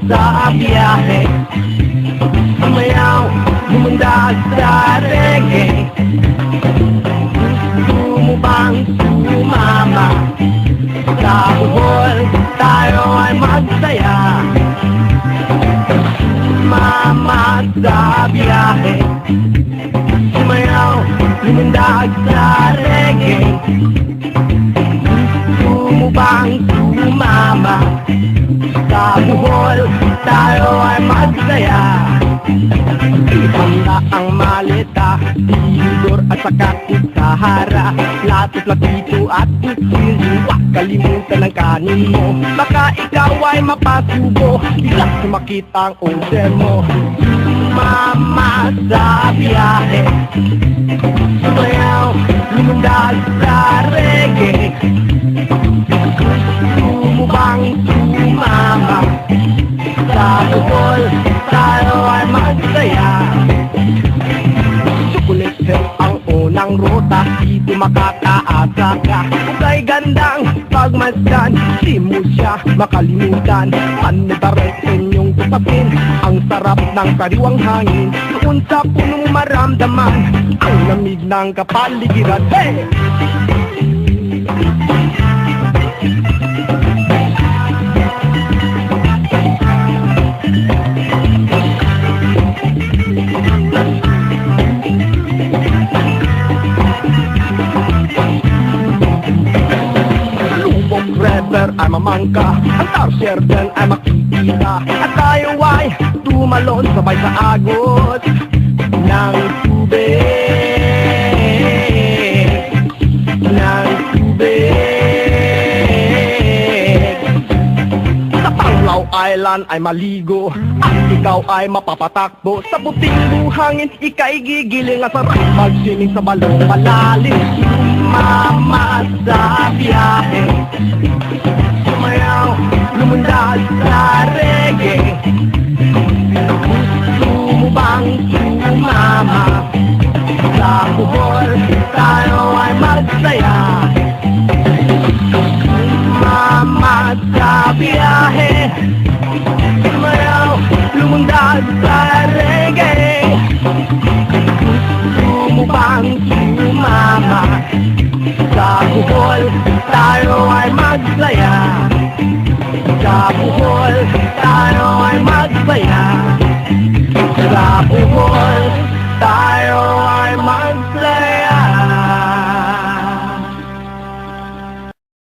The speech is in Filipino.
Sa biyahe, sumayaw, lumundag sa reggae. Gusto mo bang sumama? Sa buhol, tayo ay magsaya. Sumama sa biyahe, sumayaw, lumundag sa reggae. Gusto mo bang sumama? Sa buhol, tayo ay magsaya. Ihanda ang maleta, ihilor at saka Sahara. Plato, platito at utsil, huwag kalimutan ang kanin mo. Baka ikaw ay mapasubo, biglang sumakit ang order mo. Sumama sa biyahe, sumayaw, lumundag sa reggae. Gusto mo bang sumama? Sa buhol, tayo ay magsaya. Chocolate Hill ang unang ruta, dito makakaasa ka. Kung kay gandang pagmasdan, di mo siya makalimutan. Panadaret inyong kusapin, ang sarap ng sariwang hangin. Doon sa punong maramdaman, ang lamig ng kapaligiran. Hey! River ay mamangka, ang Tarsier din ay makikita. At tayo ay tumalon sabay sa agos ng tubig, ng tubig. Sa Panglao Island ay maligo, at ikaw ay mapapatakbo. Sa puting buhangin, ika'y gigiling at sarap magsining sa balong malalim. Sumama sa biyahe, sumayaw, lumundag sa reggae. Gusto mo bang sumama? Sa buhol, tayo ay magsaya. Sumama sa biyahe, sumayaw, lumundag sa reggae. Gusto mo bang sumama? Sa buhol, tayo ay magsaya. Sa buhol, tayo ay magsaya. Sa buhol, tayo